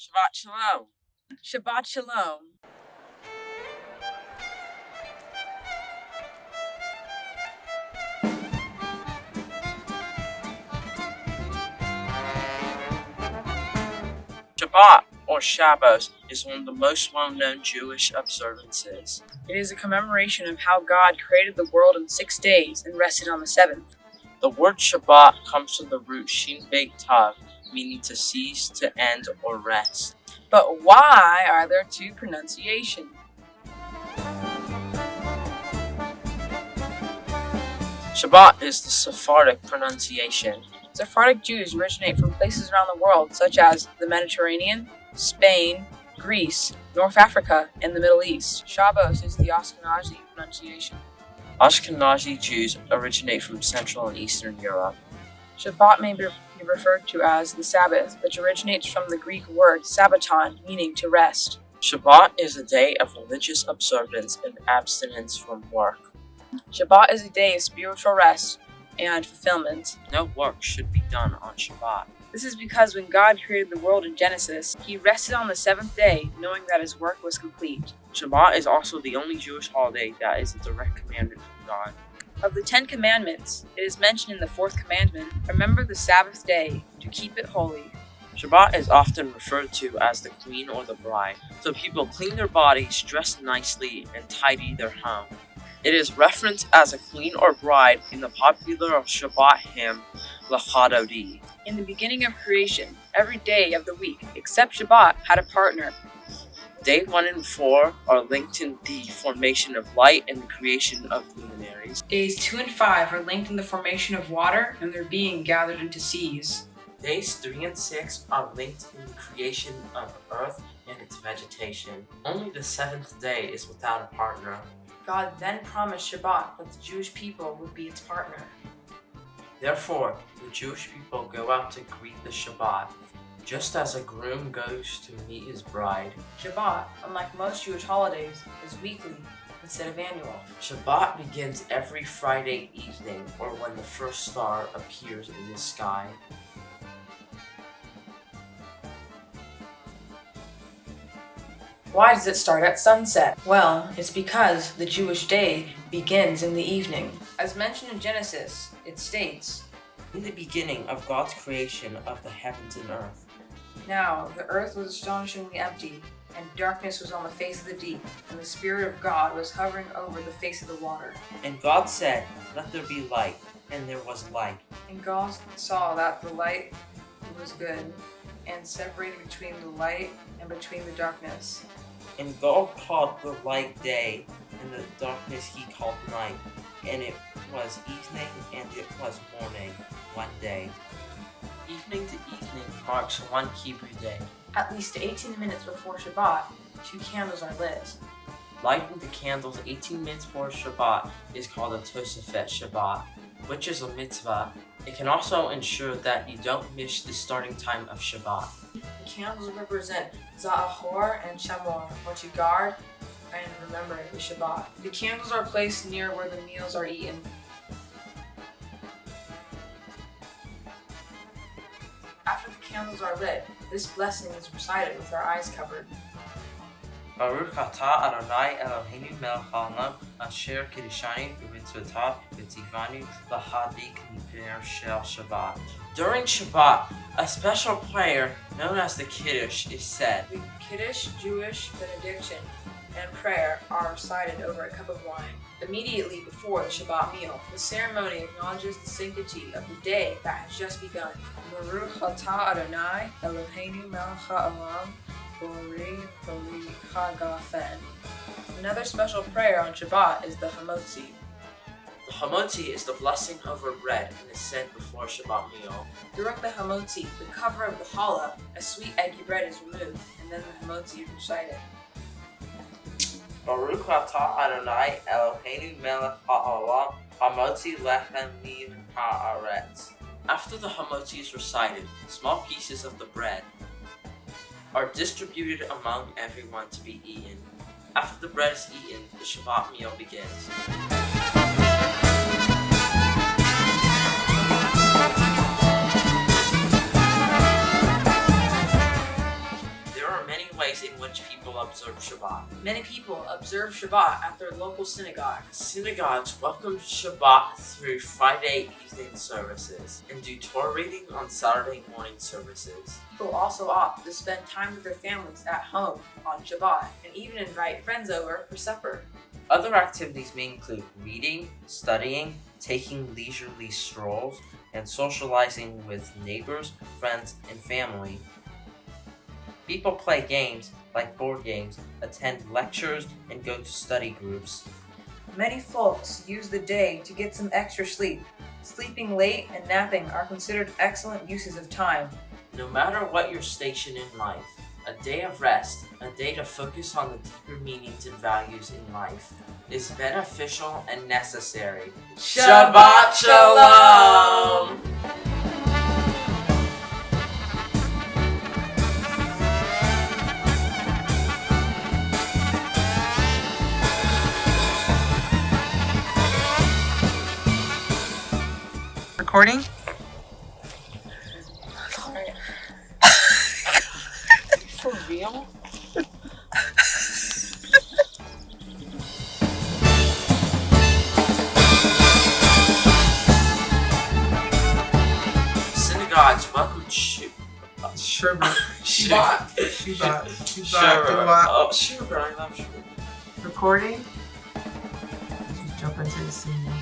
Shabbat Shalom. Shabbat Shalom. Shabbat, or Shabbos, is one of the most well-known Jewish observances. It is a commemoration of how God created the world in 6 days and rested on the seventh. The word Shabbat comes from the root Shin Beit Tav, meaning to cease, to end, or rest. But why are there two pronunciations? Shabbat is the Sephardic pronunciation. Sephardic Jews originate from places around the world, such as the Mediterranean, Spain, Greece, North Africa, and the Middle East. Shabbos is the Ashkenazi pronunciation. Ashkenazi Jews originate from Central and Eastern Europe. Shabbat may be referred to as the Sabbath, which originates from the Greek word sabbaton, meaning to rest. Shabbat is a day of religious observance and abstinence from work. Shabbat is a day of spiritual rest and fulfillment. No work should be done on Shabbat. This is because when God created the world in Genesis, He rested on the seventh day, knowing that His work was complete. Shabbat is also the only Jewish holiday that is a direct commandment from God. Of the 10 commandments, it is mentioned in the fourth commandment, remember the Sabbath day, to keep it holy. Shabbat is often referred to as the queen or the bride, so people clean their bodies, dress nicely, and tidy their home. It is referenced as a queen or bride in the popular Shabbat hymn, L'Chadodi. In the beginning of creation, every day of the week, except Shabbat, had a partner. Day 1 and 4 are linked in the formation of light and the creation of luminaries. Days 2 and 5 are linked in the formation of water and their being gathered into seas. Days 3 and 6 are linked in the creation of earth and its vegetation. Only the seventh day is without a partner. God then promised Shabbat that the Jewish people would be its partner. Therefore, the Jewish people go out to greet the Shabbat, just as a groom goes to meet his bride. Shabbat, unlike most Jewish holidays, is weekly instead of annual. Shabbat begins every Friday evening, or when the first star appears in the sky. Why does it start at sunset? Well, it's because the Jewish day begins in the evening. As mentioned in Genesis, it states, In the beginning of God's creation of the heavens and earth. Now the earth was astonishingly empty, and darkness was on the face of the deep, and the Spirit of God was hovering over the face of the water. And God said, Let there be light, and there was light. And God saw that the light was good, and separated between the light and between the darkness. And God called the light day, and the darkness He called night. And it was evening, and it was morning, one day. Evening to evening marks one Hebrew day. At least 18 minutes before Shabbat, 2 candles are lit. Lighting the candles 18 minutes before Shabbat is called a Tosafet Shabbat, which is a mitzvah. It can also ensure that you don't miss the starting time of Shabbat. The candles represent Za'achor and Shamor, or to guard and remember the Shabbat. The candles are placed near where the meals are eaten. After the candles are lit, this blessing is recited with our eyes covered. Baruch atah Adonai Eloheinu melech haolam asher kiddushani b'mitzvotav v'tzivanu l'hadlik niper shel Shabbat. During Shabbat, a special prayer known as the Kiddush is said. The Kiddush, Jewish benediction, and prayer are recited over a cup of wine immediately before the Shabbat meal. The ceremony acknowledges the sanctity of the day that has just begun. Baruch atah Adonai Eloheinu melech haolam borei pori hagafen. Another special prayer on Shabbat is the Hamotzi. The Hamotzi is the blessing over bread and is said before Shabbat meal. During the Hamotzi, the cover of the challah, a sweet eggy bread, is removed, and then the Hamotzi is recited. Baruch atah Adonai Eloheinu melech haolam hamotzi lechem min haaretz. After the Hamotzi is recited, small pieces of the bread are distributed among everyone to be eaten. After the bread is eaten, the Shabbat meal begins. There There are many ways in which people observe Shabbat. Many people observe Shabbat at their local synagogue. Synagogues welcome Shabbat through Friday evening services and do Torah reading on Saturday morning services. People also opt to spend time with their families at home on Shabbat and even invite friends over for supper. Other activities may include reading, studying, taking leisurely strolls, and socializing with neighbors, friends, and family. People play games like board games, attend lectures, and go to study groups. Many folks use the day to get some extra sleep. Sleeping late and napping are considered excellent uses of time. No matter what your station in life, a day of rest, a day to focus on the deeper meanings and values in life, is beneficial and necessary. Shabbat Shalom! Recording? For real? Synagogues welcome Shabbat. Oh, Shabbat. I love Shabbat. Recording. Just jump into the scene.